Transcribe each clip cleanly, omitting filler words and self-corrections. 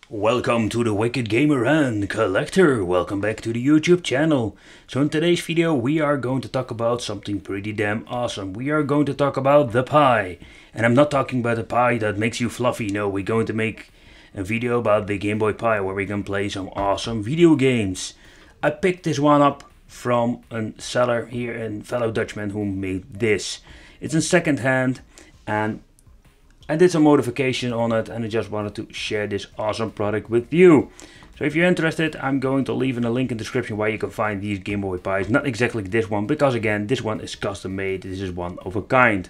Welcome to the Wicked Gamer and Collector. Welcome back to the YouTube channel. So in today's video we are going to talk about something pretty damn awesome. We are going to talk about the Pi. And I'm not talking about the Pi that makes you fluffy. No, we're going to make a video about the Game Boy Pi where we can play some awesome video games. I picked this one up from a seller here, a fellow Dutchman who made this. It's in second hand and I did some modification on it and I just wanted to share this awesome product with you. So if you're interested, I'm going to leave in a link in the description where you can find these Game Boy Pis. Not exactly this one, because again, this one is custom made. This is one of a kind.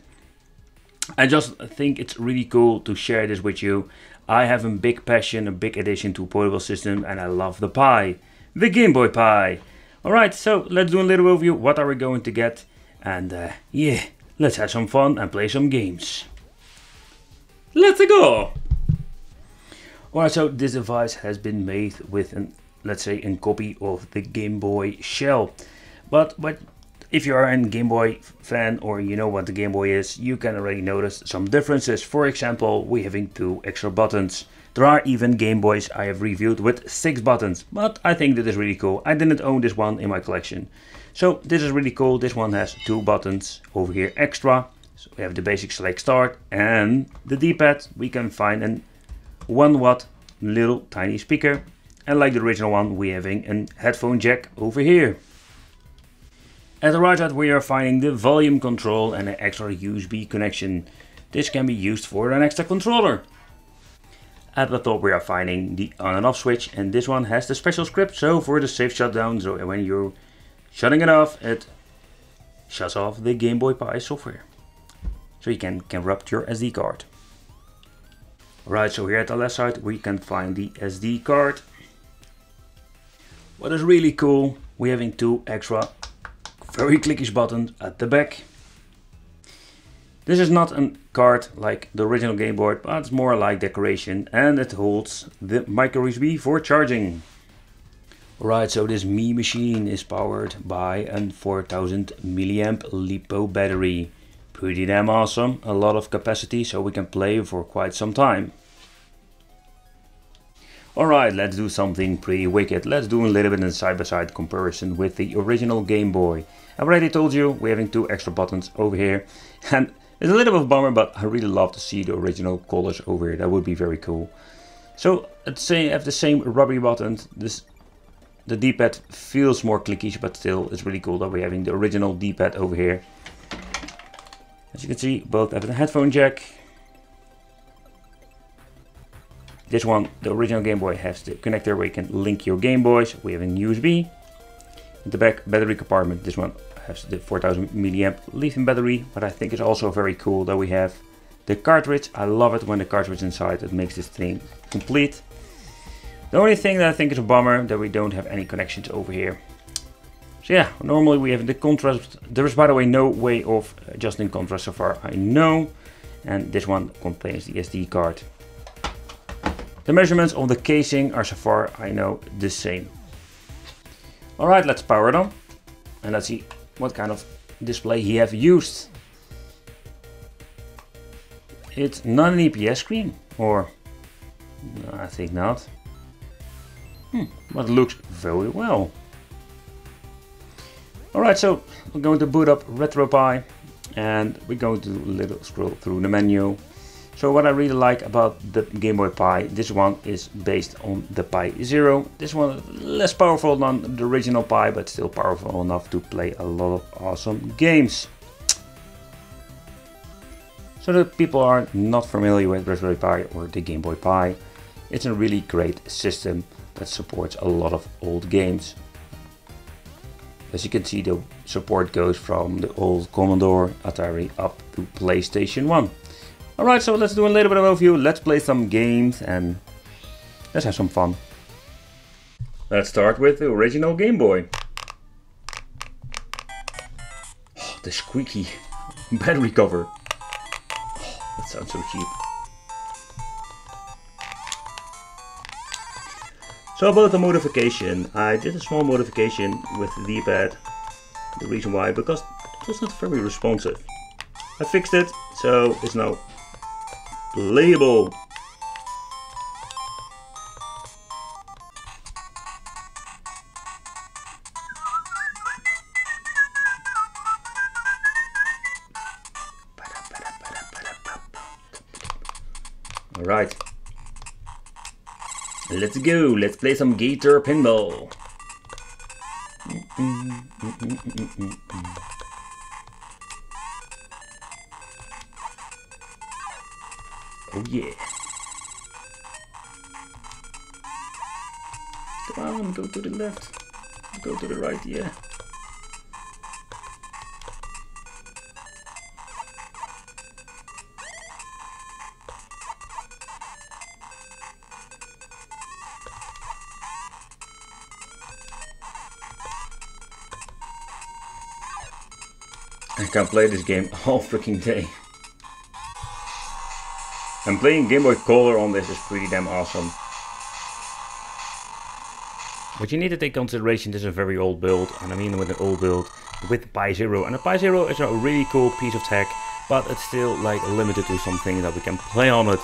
I just think it's really cool to share this with you. I have a big passion, a big addition to portable system, and I love the Pi. The Game Boy Pi. Alright, so let's do a little overview. What are we going to get? And yeah, let's have some fun and play some games. Let's go! Alright, so this device has been made with let's say a copy of the Game Boy shell. But if you are a Game Boy fan or you know what the Game Boy is, you can already notice some differences. For example, we're having 2 extra buttons. There are even Game Boys I have reviewed with 6 buttons, but I think that is really cool. I didn't own this one in my collection. So this is really cool. This one has 2 buttons over here extra. So we have the basic select start and the D-pad. We can find a 1 watt little tiny speaker, and like the original one we're having a headphone jack over here. At the right side we are finding the volume control and an extra USB connection. This can be used for an extra controller. At the top we are finding the on and off switch, and this one has the special script, so for the safe shutdown, so when you're shutting it off, it shuts off the Game Boy Pi software. So you can corrupt your SD card. Alright, so here at the left side we can find the SD card. What is really cool, we're having 2 extra very clickish buttons at the back. This is not a card like the original Game Boy, but it's more like decoration, and it holds the micro USB for charging. Alright, so this Me machine is powered by a 4000 milliamp LiPo battery. Pretty damn awesome, a lot of capacity, so we can play for quite some time. Alright, let's do something pretty wicked. Let's do a little bit of a side-by-side comparison with the original Game Boy. I already told you we're having 2 extra buttons over here, and it's a little bit of a bummer, but I really love to see the original colors over here. That would be very cool. So let's say I have the same rubbery buttons. The D-pad feels more clickish, but still it's really cool that we're having the original D-pad over here. As you can see, both have a headphone jack. This one, the original Game Boy, has the connector where you can link your Game Boys. We have a USB. In the back battery compartment, this one has the 4000 milliamp lithium battery, but I think it's also very cool that we have the cartridge. I love it when the cartridge inside, it makes this thing complete. The only thing that I think is a bummer that we don't have any connections over here. So yeah, normally we have the contrast. There is, by the way, no way of adjusting contrast so far I know. And this one contains the SD card. The measurements of the casing are so far I know the same. Alright, let's power it on. And let's see what kind of display he have used. It's not an EPS screen, or no, I think not. But it looks very well. Alright, so we're going to boot up RetroPie and we're going to do a little scroll through the menu. So what I really like about the Game Boy Pi, this one is based on the Pi Zero. This one is less powerful than the original Pi, but still powerful enough to play a lot of awesome games. So that people are not familiar with Raspberry Pi or the Game Boy Pi, it's a really great system that supports a lot of old games. As you can see, the support goes from the old Commodore, Atari up to PlayStation 1. Alright, so let's do a little bit of overview, let's play some games and let's have some fun. Let's start with the original Game Boy. Oh, the squeaky battery cover. Oh, that sounds so cheap. So about the modification, I did a small modification with the D-pad. The reason why, because it was not very responsive. I fixed it, so it's now playable. Alright. Let's go. Let's play some Gator Pinball. Oh yeah. Come on, go to the left. Go to the right, yeah. I can play this game all freaking day. And playing Game Boy Color on this is pretty damn awesome. But you need to take consideration this is a very old build, and I mean with an old build with Pi Zero. And the Pi Zero is a really cool piece of tech, but it's still like limited to some things that we can play on it.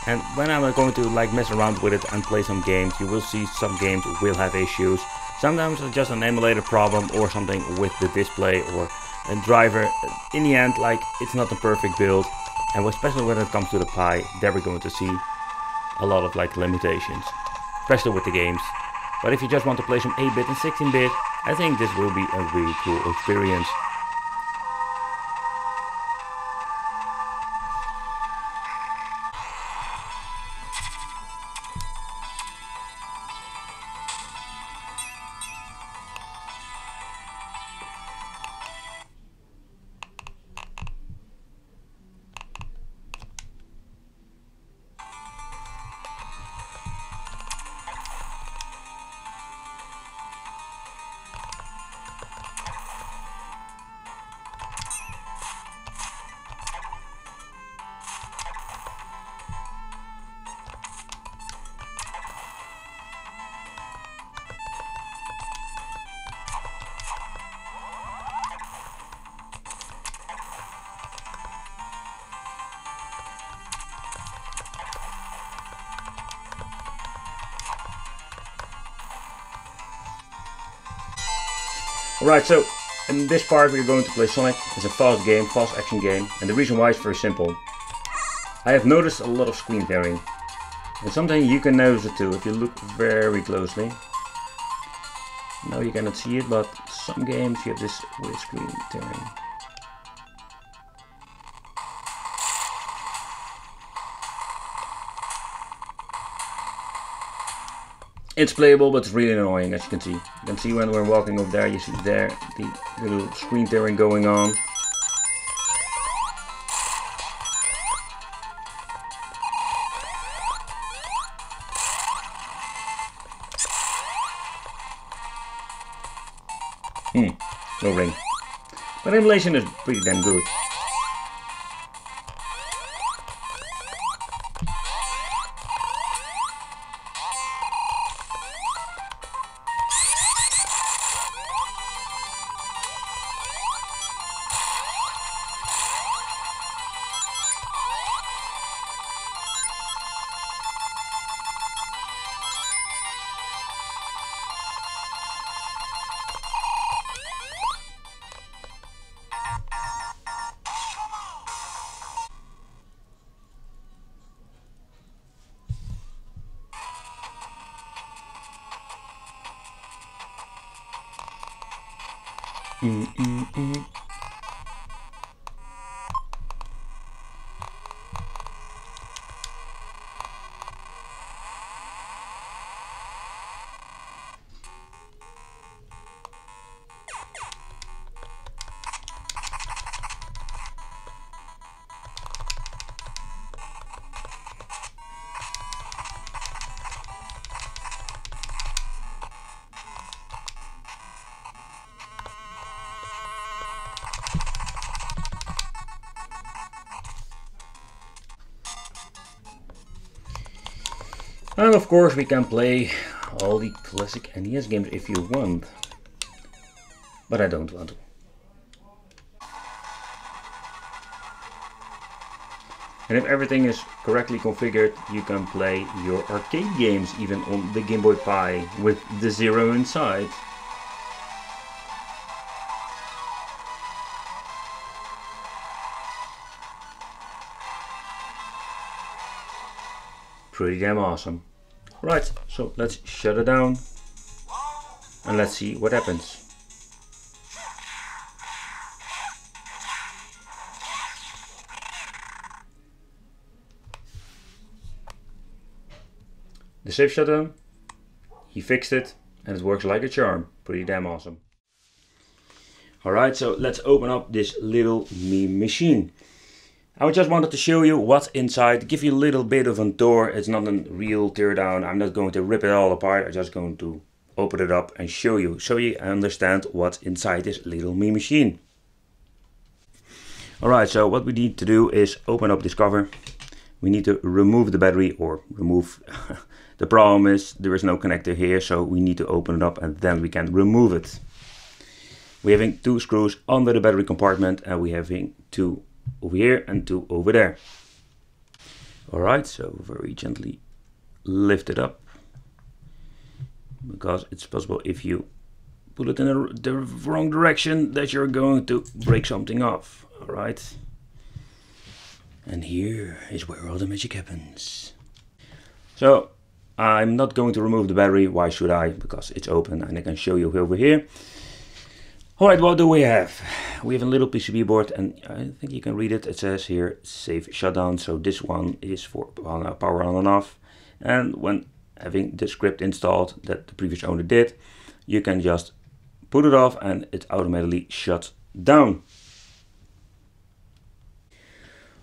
And when I'm going to like mess around with it and play some games, you will see some games will have issues. Sometimes it's just an emulator problem or something with the display or a driver. In the end, like, it's not a perfect build, and especially when it comes to the Pi, there we're going to see a lot of like limitations, especially with the games. But if you just want to play some 8-bit and 16-bit, I think this will be a really cool experience. Alright, so in this part we're going to play Sonic. It's a fast game, fast action game, and the reason why is very simple. I have noticed a lot of screen tearing, and sometimes you can notice it too if you look very closely. Now you cannot see it, but some games you have this weird screen tearing. It's playable, but it's really annoying, as you can see. You can see when we're walking over there, you see there the little screen tearing going on. No ring. But emulation is pretty damn good. And of course we can play all the classic NES games if you want, but I don't want to. And if everything is correctly configured, you can play your arcade games even on the Game Boy Pi with the Zero inside. pretty damn awesome. Right, so let's shut it down and let's see what happens. The safe shut down, he fixed it and it works like a charm. Pretty damn awesome. Alright, so let's open up this little meme machine. I just wanted to show you what's inside, give you a little bit of a tour. It's not a real teardown. I'm not going to rip it all apart. I'm just going to open it up and show you so you understand what's inside this little meme machine. Alright, so what we need to do is open up this cover. We need to remove the battery, or remove the problem is there is no connector here, so we need to open it up and then we can remove it. We're having 2 screws under the battery compartment and we're having 2 over here and 2 over there. Alright, so very gently lift it up, because it's possible if you put it in the wrong direction that you're going to break something off. Alright, and here is where all the magic happens. So I'm not going to remove the battery. Why should I? Because it's open and I can show you over here. Alright, what do we have? We have a little PCB board and I think you can read it. It says here safe shutdown. So this one is for power on and off. And when having the script installed that the previous owner did, you can just put it off and it automatically shuts down.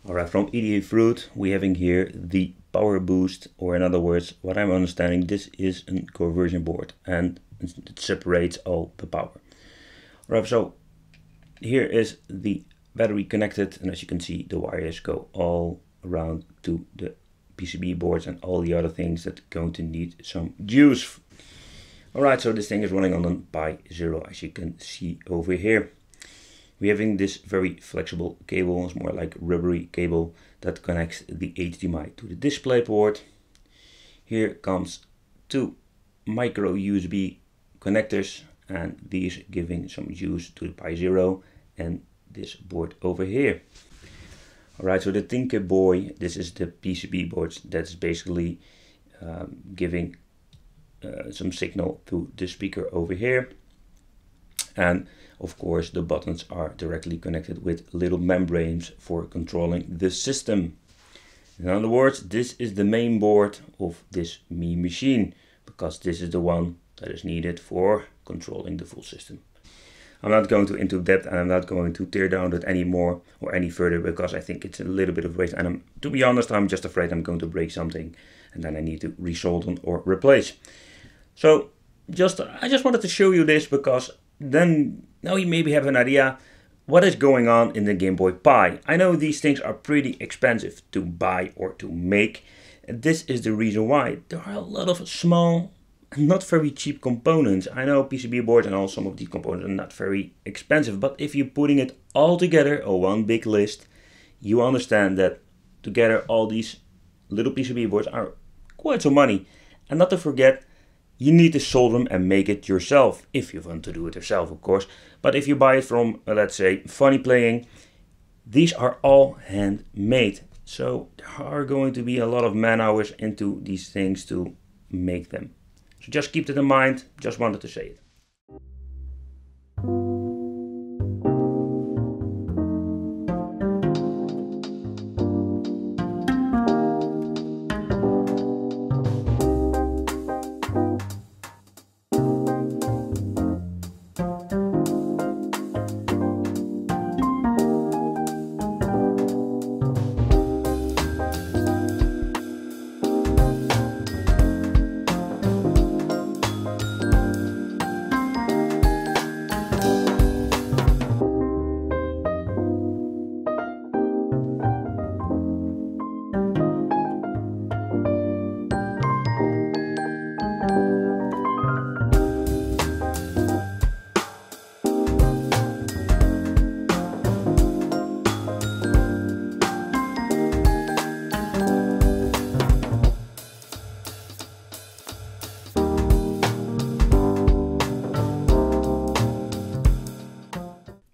Alright, from EDA Fruit we're having here the power boost, or in other words, what I'm understanding, this is a conversion board and it separates all the power. Alright, so here is the battery connected, and as you can see the wires go all around to the PCB boards and all the other things that are going to need some juice. Alright, so this thing is running on a Pi 0, as you can see over here. We're having this very flexible cable, it's more like rubbery cable that connects the HDMI to the display port. Here comes 2 micro USB connectors, and these giving some juice to the Pi 0 and this board over here. Alright, so the Tinker Boy, this is the PCB board that's basically giving some signal to the speaker over here. And of course the buttons are directly connected with little membranes for controlling the system. In other words, this is the main board of this meme machine, because this is the one that is needed for controlling the full system. I'm not going into depth and I'm not going to tear down it anymore or any further, because I think it's a little bit of waste, and to be honest, I'm just afraid I'm going to break something and then I need to resolder or replace. So I just wanted to show you this, because then now you maybe have an idea what is going on in the Game Boy Pi. I know these things are pretty expensive to buy or to make, and this is the reason why. There are a lot of small, not very cheap components. I know PCB boards and all some of these components are not very expensive, but if you're putting it all together on one big list, you understand that together all these little PCB boards are quite some money. And not to forget, you need to solder them and make it yourself, if you want to do it yourself, of course. But if you buy it from, let's say, Funny Playing, these are all handmade. So there are going to be a lot of man hours into these things to make them. So just keep that in mind, just wanted to say it.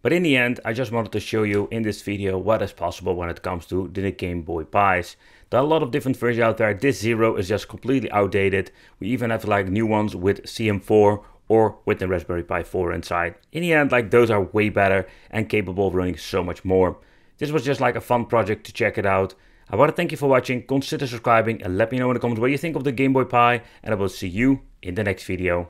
But in the end, I just wanted to show you in this video what is possible when it comes to the Game Boy Pis. There are a lot of different versions out there. This Zero is just completely outdated. We even have like new ones with CM4 or with the Raspberry Pi 4 inside. In the end, like those are way better and capable of running so much more. This was just like a fun project to check it out. I want to thank you for watching. Consider subscribing and let me know in the comments what you think of the Game Boy Pi, and I will see you in the next video.